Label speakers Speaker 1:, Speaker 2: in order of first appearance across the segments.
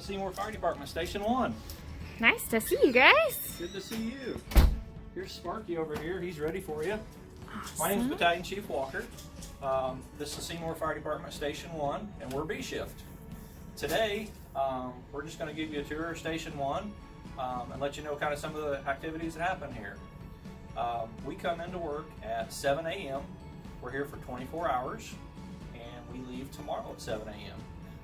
Speaker 1: Seymour Fire Department, Station 1.
Speaker 2: Nice to see you guys.
Speaker 1: Good to see you. Here's Sparky over here. He's ready for you.
Speaker 2: Awesome.
Speaker 1: My name is Battalion Chief Walker. This is Seymour Fire Department, Station 1, and we're B shift. Today, we're just going to give you a tour of Station 1 and let you know kind of some of the activities that happen here. We come into work at 7 a.m. We're here for 24 hours, and we leave tomorrow at 7 a.m.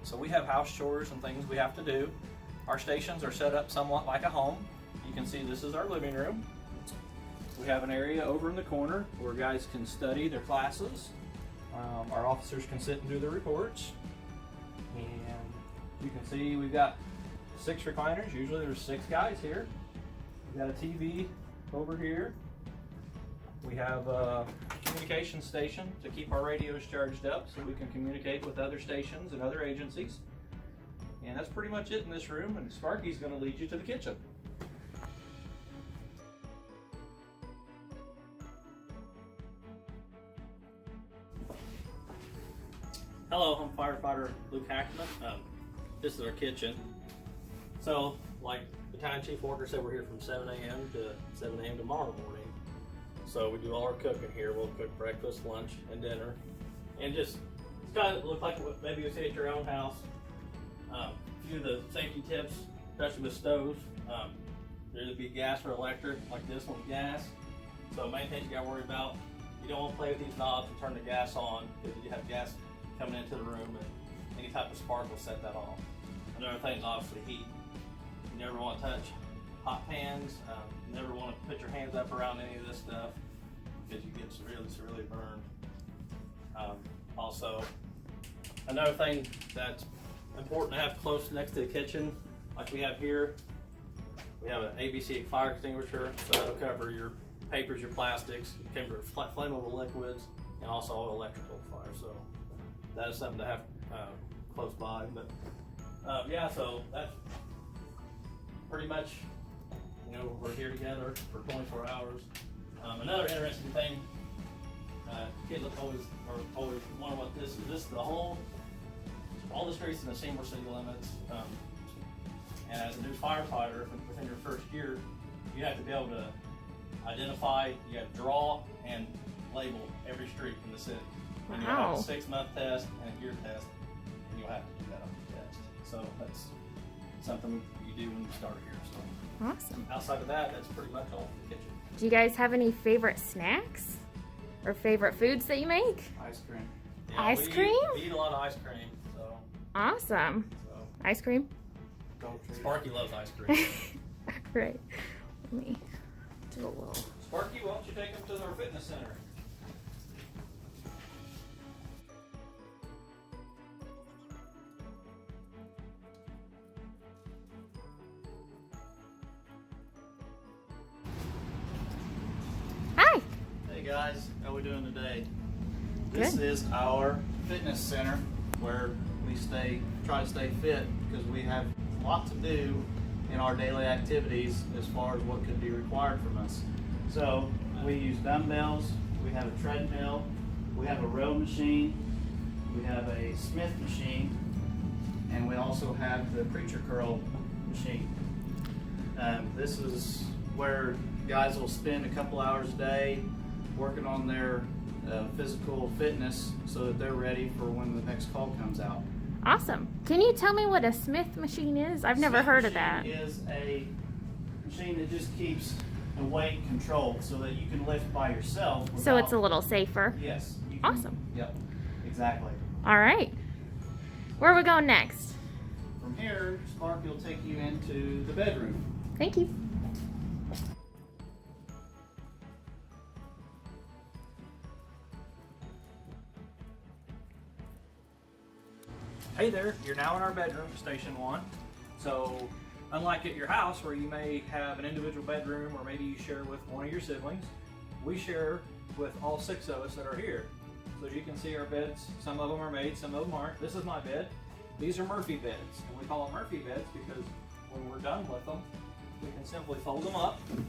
Speaker 1: So we have house chores and things we have to do. Our stations are set up somewhat like a home. You can see this is our living room. We have an area over in the corner where guys can study their classes. Our officers can sit and do their reports. And you can see we've got 6 recliners. Usually there's 6 guys here. We've got a TV over here. We have a communication station to keep our radios charged up so we can communicate with other stations and other agencies. And that's pretty much it in this room, and Sparky's going to lead you to the kitchen. Hello, I'm firefighter Luke Hackman. This is our kitchen. So, like Battalion Chief Walker said, we're here from 7 a.m. to 7 a.m. tomorrow morning. So we do all our cooking here. We'll cook breakfast, lunch, and dinner. And just, it's kind of look like what maybe you see at your own house. A few of the safety tips, especially with stoves. There'll be gas or electric, like this one's gas. So main thing you gotta worry about, you don't want to play with these knobs and turn the gas on, because you have gas coming into the room and any type of spark will set that off. Another thing is obviously heat. You never want to touch hot pans. You never want to put your hands up around any of this stuff because you get severely burned. Also, another thing that's important to have close next to the kitchen, like we have here, we have an ABC fire extinguisher, so that'll cover your papers, your plastics, cover flammable liquids, and also electrical fire. So that is something to have close by. But yeah, so that's pretty much, you know, we're here together for 24 hours. Another interesting thing, kids always wonder what this is. This is the whole, all the streets in the Seymour city limits. And as a new firefighter, within your first year, you have to be able to identify, you have to draw and label every street in the city. And you'll have a 6-month test and a year test, and you'll have to do that on the test. So that's something you do when you start here. So
Speaker 2: Awesome.
Speaker 1: outside of that, that's pretty much all for the kitchen.
Speaker 2: Do you guys have any favorite snacks or favorite foods that you make?
Speaker 3: Ice cream.
Speaker 1: Yeah,
Speaker 2: Ice cream?
Speaker 1: We eat a lot of ice cream. So
Speaker 2: Awesome. Ice cream?
Speaker 1: Sparky loves ice cream.
Speaker 2: Great. Let me do a little.
Speaker 1: Sparky, why don't you take him to our fitness center?
Speaker 2: Hi.
Speaker 3: Hey guys, how we doing today? This
Speaker 2: Good.
Speaker 3: is our fitness center where we try to stay fit because we have a lot to do in our daily activities as far as what could be required from us. So we use dumbbells, we have a treadmill, we have a row machine, we have a Smith machine, and we also have the preacher curl machine. This is where guys will spend a couple hours a day working on their physical fitness so that they're ready for when the next call comes out.
Speaker 2: Awesome. Can you tell me what a Smith machine is? I've never heard of that.
Speaker 3: Smith machine is a machine that just keeps the weight controlled so that you can lift by yourself.
Speaker 2: So it's a little safer.
Speaker 3: Yes. you can-
Speaker 2: Awesome.
Speaker 3: Yep, exactly.
Speaker 2: All right. Where are we going next?
Speaker 3: From here, Sparky will take you into the bedroom.
Speaker 2: Thank you.
Speaker 1: Hey there, you're now in our bedroom, Station 1. So, unlike at your house where you may have an individual bedroom or maybe you share with one of your siblings, we share with all 6 of us that are here. So as you can see our beds, some of them are made, some of them aren't. This is my bed. These are Murphy beds, and we call them Murphy beds because when we're done with them, we can simply fold them up, and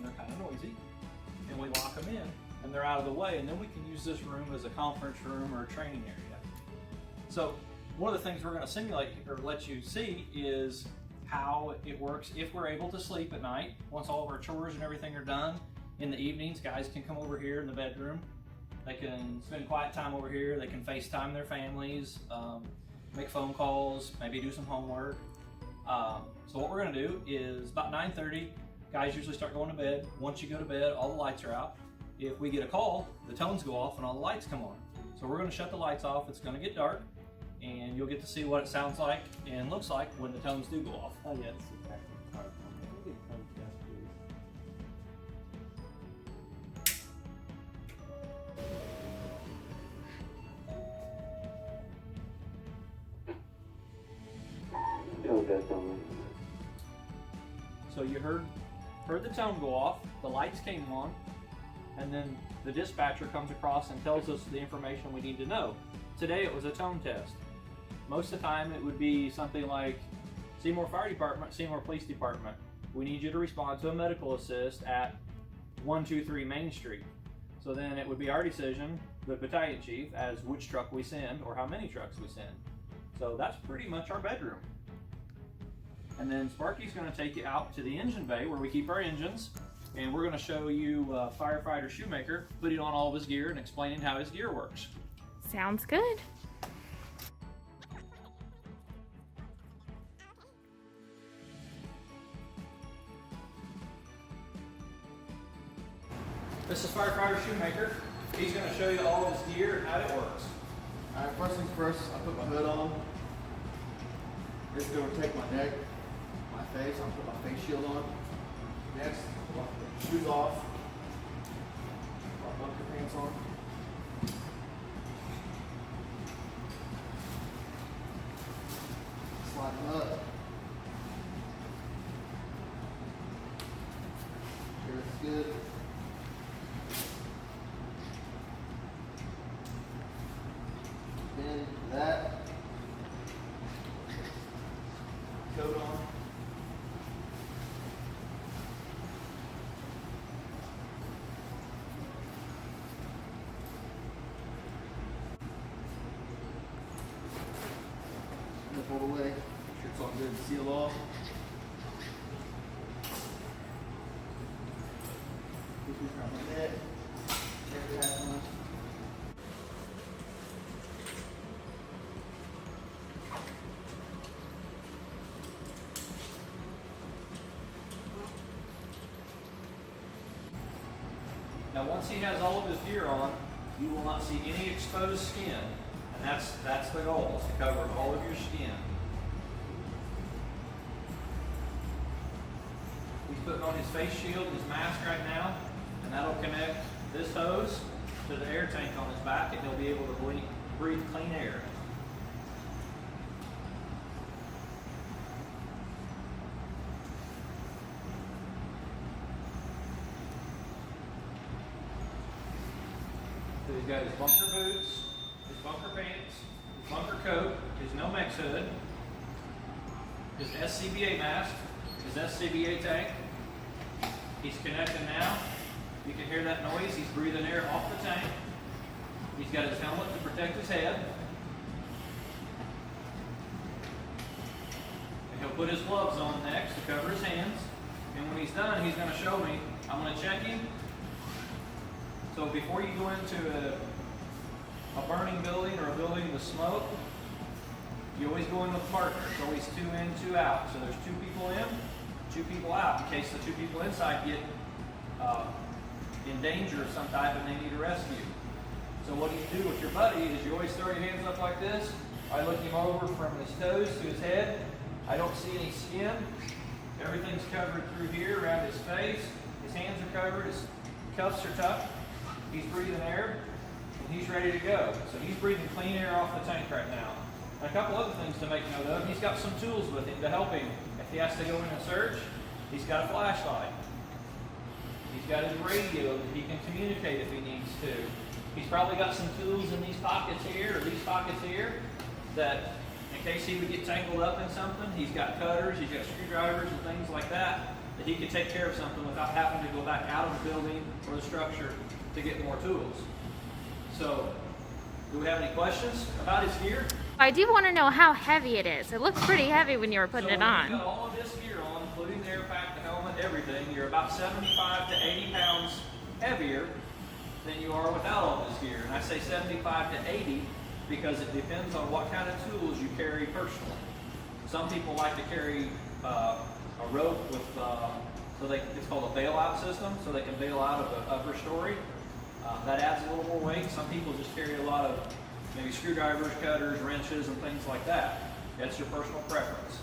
Speaker 1: they're kind of noisy, and we lock them in. And they're out of the way, and then we can use this room as a conference room or a training area. So one of the things we're going to simulate or let you see is how it works if we're able to sleep at night. Once all of our chores and everything are done, in the evenings, guys can come over here in the bedroom. They can spend quiet time over here. They can FaceTime their families, make phone calls, maybe do some homework. So what we're going to do is about 9:30, guys usually start going to bed. Once you go to bed, all the lights are out. If we get a call, the tones go off and all the lights come on. So we're going to shut the lights off. It's going to get dark, and you'll get to see what it sounds like and looks like when the tones do go off.
Speaker 4: Oh yeah, this is exactly how it comes. Let me get a tone test, please.
Speaker 1: So you heard the tone go off, the lights came on, and then the dispatcher comes across and tells us the information we need to know. Today it was a tone test. Most of the time it would be something like, Seymour Fire Department, Seymour Police Department, we need you to respond to a medical assist at 123 Main Street. So then it would be our decision, the battalion chief, as which truck we send or how many trucks we send. So that's pretty much our bedroom. And then Sparky's going to take you out to the engine bay where we keep our engines, and we're going to show you Firefighter Shoemaker putting on all of his gear and explaining how his gear works.
Speaker 2: Sounds good.
Speaker 1: This is Firefighter Shoemaker. He's going to show you all of his gear and how it works.
Speaker 3: Alright, first things first, I put my hood on. This is going to protect my neck, my face. I'll put my face shield on. Next, put my shoes off. My bunker pants on. Slide them up. Sure it's good. Then that. Coat on. Flip all the way. Shirt's all good to seal off. Put this around my neck. Check that one.
Speaker 1: Now once he has all of his gear on, you will not see any exposed skin. And that's the goal, is to cover all of your skin. He's putting on his face shield and his mask right now, and that'll connect this hose to the air tank on his back, and he'll be able to breathe clean air. So he's got his bunker boots, his bunker pants, his bunker coat, his Nomex hood, his SCBA mask, his SCBA tank. He's connecting now. You can hear that noise. He's breathing air off the tank. He's got his helmet to protect his head. And he'll put his gloves on next to cover his hands. And when he's done, he's going to show me. I'm going to check him. So before you go into a burning building or a building with smoke, you always go in with partners. It's always 2 in, 2 out. So there's 2 people in, 2 people out, in case the 2 people inside get in danger of some type and they need a rescue. So what you do with your buddy is you always throw your hands up like this. I look him over from his toes to his head. I don't see any skin. Everything's covered through here around his face. His hands are covered. His cuffs are tucked. He's breathing air, and he's ready to go. So he's breathing clean air off the tank right now. And a couple other things to make note of. He's got some tools with him to help him. If he has to go in and search, he's got a flashlight. He's got his radio that he can communicate if he needs to. He's probably got some tools in these pockets here, or these pockets here, that in case he would get tangled up in something, he's got cutters, he's got screwdrivers and things like that, that he could take care of something without having to go back out of the building or the structure to get more tools. So, do we have any questions about his gear?
Speaker 2: I do want to know how heavy it is. It looks pretty heavy when you were putting it
Speaker 1: You
Speaker 2: on.
Speaker 1: got all of this gear on, including the air pack, the helmet, everything. You're about 75 to 80 pounds heavier than you are without all this gear. And I say 75 to 80 because it depends on what kind of tools you carry personally. Some people like to carry a rope with, it's called a bailout system, so they can bail out of the upper story. That adds a little more weight. Some people just carry a lot of maybe screwdrivers, cutters, wrenches, and things like that. That's your personal preference.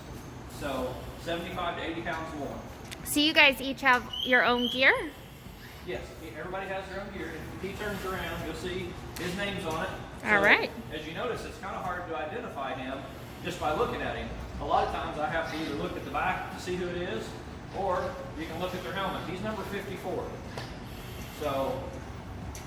Speaker 1: So 75 to 80 pounds more.
Speaker 2: So you guys each have your own gear?
Speaker 1: Yes, everybody has their own gear. If he turns around, you'll see his name's on it.
Speaker 2: All right.
Speaker 1: As you notice, it's kind of hard to identify him just by looking at him. A lot of times I have to either look at the back to see who it is, or you can look at their helmet. He's number 54. So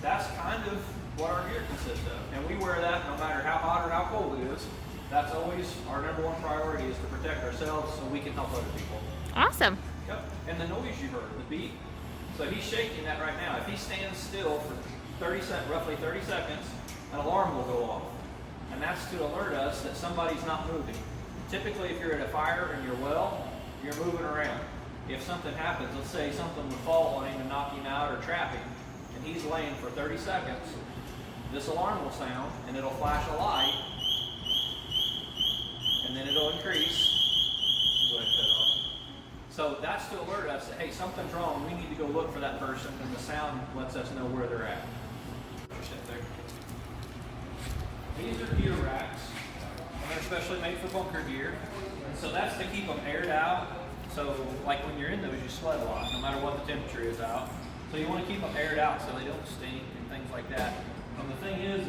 Speaker 1: that's kind of what our gear consists of. And we wear that no matter how hot or how cold it is. That's always our number one priority, is to protect ourselves so we can help other people.
Speaker 2: Awesome.
Speaker 1: Yep. And the noise you heard, the beep. So he's shaking that right now. If he stands still for roughly 30 seconds, an alarm will go off. And that's to alert us that somebody's not moving. Typically, if you're at a fire and you're well, you're moving around. If something happens, let's say something would fall on him and knock him out or trap him, and he's laying for 30 seconds, this alarm will sound and it'll flash a light, and then it'll increase. Go ahead and cut it off. So that's to alert us that, hey, something's wrong. We need to go look for that person, and the sound lets us know where they're at. Sit there. These are gear racks, and they're especially made for bunker gear. And so that's to keep them aired out. So like when you're in those, you sweat a lot, no matter what the temperature is out. So you want to keep them aired out so they don't stink and things like that. And the thing is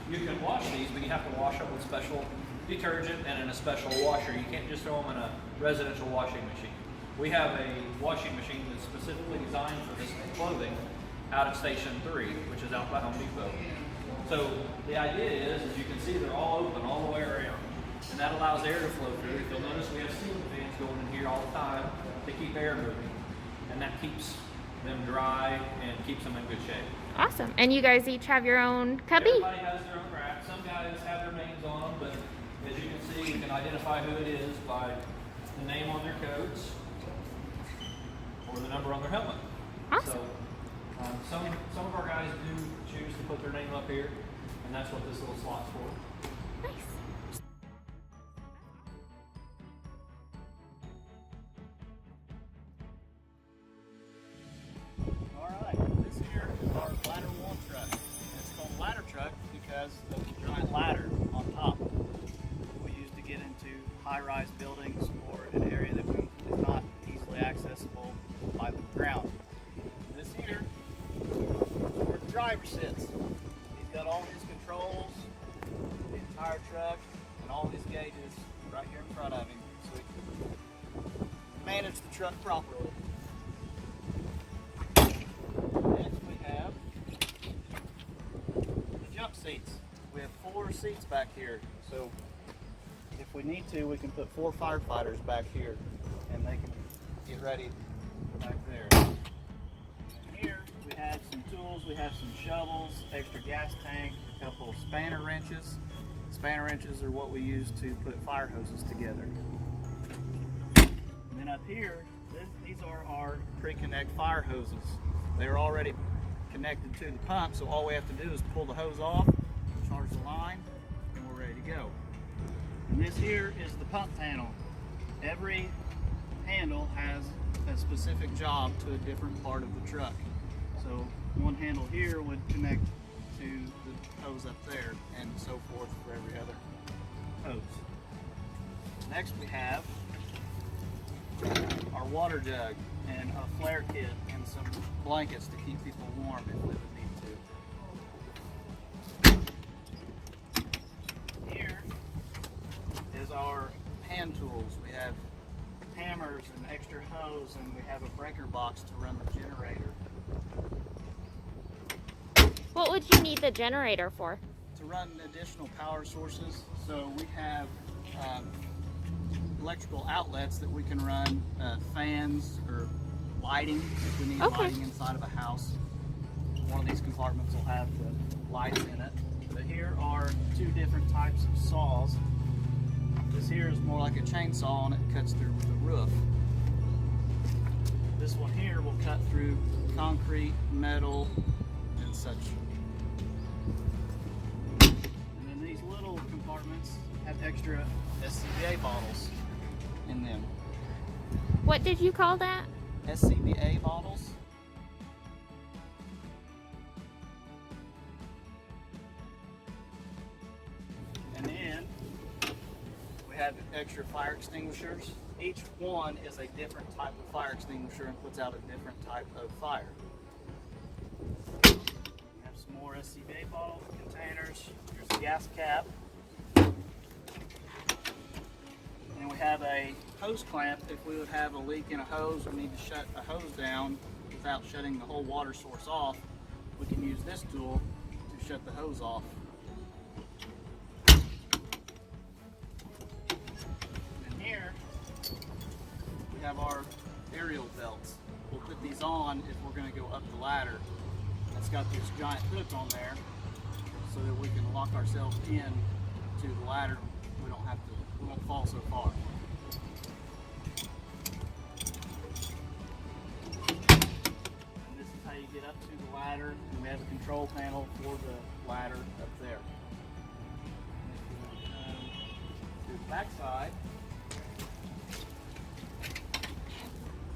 Speaker 1: you can wash these, but you have to wash them with special detergent and in a special washer. You can't just throw them in a residential washing machine. We have a washing machine that's specifically designed for this clothing out at Station 3, which is out by Home Depot. So the idea is you can see they're all open all the way around. And that allows air to flow through. If you'll notice, we have ceiling fans going in here all the time to keep air moving. And that keeps them dry and keeps them in good shape.
Speaker 2: Awesome. And you guys each have your own cubby?
Speaker 1: Everybody has their own rack. Some guys have their names on them, but as you can see, you can identify who it is by the name on their coats or the number on their helmet.
Speaker 2: Awesome.
Speaker 1: So some of our guys do choose to put their name up here, and that's what this little slot's for.
Speaker 2: Nice.
Speaker 3: Alright, this here is our ladder wall truck. And it's called ladder truck because of the giant ladder on top. We use to get into high-rise buildings or an area that is not easily accessible by the ground. This here is where the driver sits. He's got all his controls, the entire truck, and all his gauges right here in front of him, so he can manage the truck properly. Next we have the jump seats. We have 4 seats back here, so if we need to, we can put 4 firefighters back here, and they can get ready back there. Here we have some tools. We have some shovels, extra gas tank, a couple of spanner wrenches. Spanner wrenches are what we use to put fire hoses together. And then up here, these are our pre-connect fire hoses. They're already connected to the pump, so all we have to do is pull the hose off, charge the line, and we're ready to go. And this here is the pump panel. Every handle has a specific job to a different part of the truck. So one handle here would connect to the hose up there, and so forth for every other hose. Next we have our water jug and a flare kit and some blankets to keep people warm if we would need to. Here is our hand tools. We have hammers and extra hose, and we have a breaker box to run the generator.
Speaker 2: What would you need the generator for?
Speaker 3: To run additional power sources. So we have electrical outlets that we can run fans or lighting if we need lighting inside of a house. One of these compartments will have the lights in it. But here are two different types of saws. This here is more like a chainsaw and it cuts through the roof. This one here will cut through concrete, metal, and such. And then these little compartments have extra SCBA bottles in them.
Speaker 2: What did you call that?
Speaker 3: SCBA bottles. And then we have extra fire extinguishers. Each one is a different type of fire extinguisher and puts out a different type of fire. We have some more SCBA bottle containers. There's a gas cap. And we have a hose clamp. If we would have a leak in a hose or need to shut a hose down without shutting the whole water source off, we can use this tool to shut the hose off. And here we have our aerial belts. We'll put these on if we're going to go up the ladder. It's got this giant hook on there so that we can lock ourselves in to the ladder. We won't fall so far. And this is how you get up to the ladder. And we have a control panel for the ladder up there. To the back side,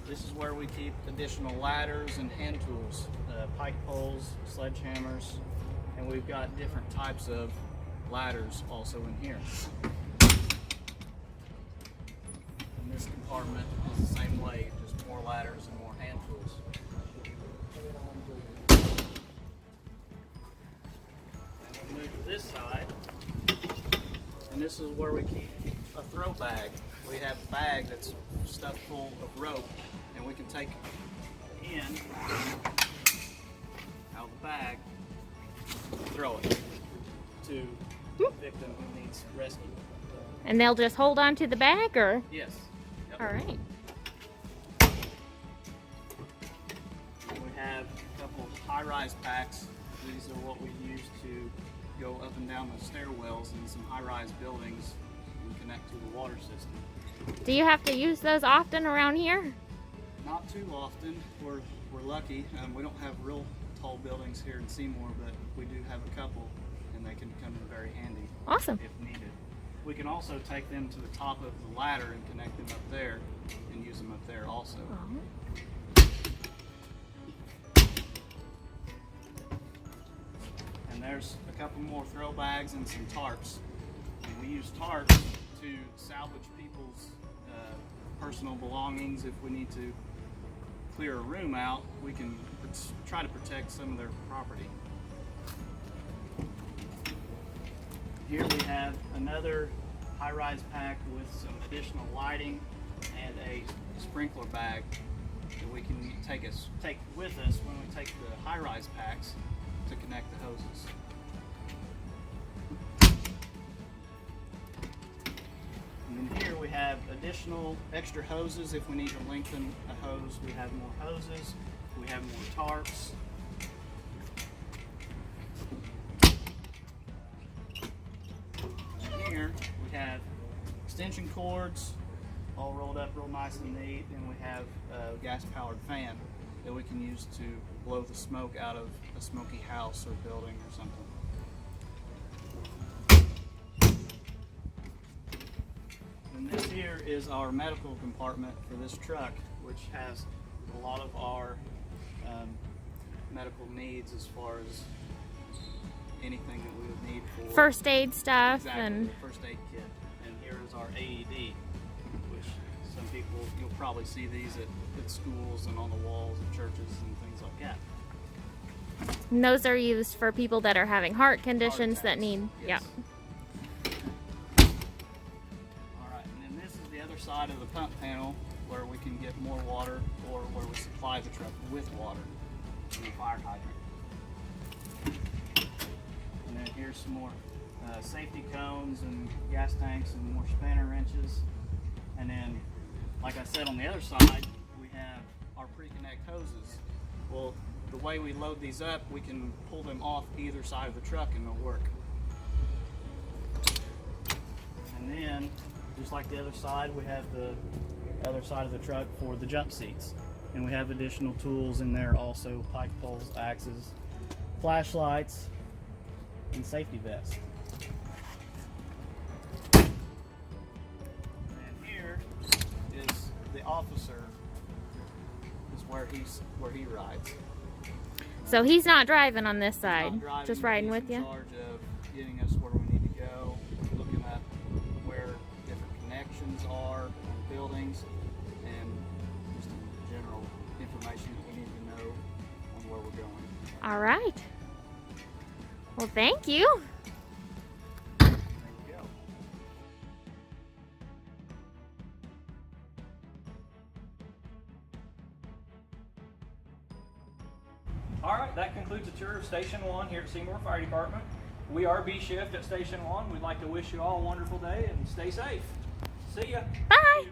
Speaker 3: this is where we keep additional ladders and hand tools, pike poles, sledgehammers, and we've got different types of ladders also in here. And this compartment is the same way, just more ladders and more hand tools. And we'll move to this side, and this is where we keep a throw bag. We have a bag that's stuffed full of rope, and we can take in out of the bag, throw it to a victim who needs rescue.
Speaker 2: And they'll just hold on to the bag, or?
Speaker 3: Yes. Yep.
Speaker 2: All right.
Speaker 3: We have a couple of high-rise packs. These are what we use to go up and down the stairwells in some high-rise buildings and connect to the water system.
Speaker 2: Do you have to use those often around here?
Speaker 3: Not too often. We're lucky. We don't have real tall buildings here in Seymour, but we do have a couple, and they can come in very handy.
Speaker 2: Awesome.
Speaker 3: If needed. We can also take them to the top of the ladder and connect them up there and use them up there also. And there's a couple more throw bags and some tarps. And we use tarps to salvage people's personal belongings. If we need to clear a room out, we can try to protect some of their property. Here we have another high-rise pack with some additional lighting and a sprinkler bag that we can take with us when we take the high-rise packs to connect the hoses. And then here we have additional extra hoses. If we need to lengthen a hose, we have more hoses. We have more tarps. Here we have extension cords all rolled up real nice and neat, and we have a gas-powered fan that we can use to blow the smoke out of a smoky house or building or something. And this here is our medical compartment for this truck, which has a lot of our medical needs as far as anything that we would need for
Speaker 2: First aid stuff.
Speaker 3: exactly,
Speaker 2: And
Speaker 3: the first aid kit. And here is our AED, which some people, you'll probably see these at schools and on the walls of churches and things like that.
Speaker 2: and those are used for people that are having heart conditions that need,
Speaker 3: Yes.
Speaker 2: yeah.
Speaker 3: Alright, and then this is the other side of the pump panel where we can get more water, or where we supply the truck with water from the fire hydrant. And then here's some more safety cones and gas tanks and more spanner wrenches. And then, like I said, on the other side, we have our pre-connect hoses. Well, the way we load these up, we can pull them off either side of the truck and they'll work. And then, just like the other side, we have the other side of the truck for the jump seats. And we have additional tools in there also, pike poles, axes, flashlights, and safety vests. And here is the officer, is where he rides.
Speaker 2: So he's not driving on this
Speaker 3: He's
Speaker 2: side,
Speaker 3: not driving,
Speaker 2: just
Speaker 3: but
Speaker 2: riding
Speaker 3: he's
Speaker 2: with you?
Speaker 3: in charge of getting us where we need to go, looking at where different connections are on buildings, and just general information that we need to know on where we're going.
Speaker 2: All right. Well, thank you.
Speaker 3: There you go.
Speaker 1: All right, that concludes the tour of Station 1 here at Seymour Fire Department. We are B shift at Station 1. We'd like to wish you all a wonderful day and stay safe. See ya.
Speaker 2: Bye.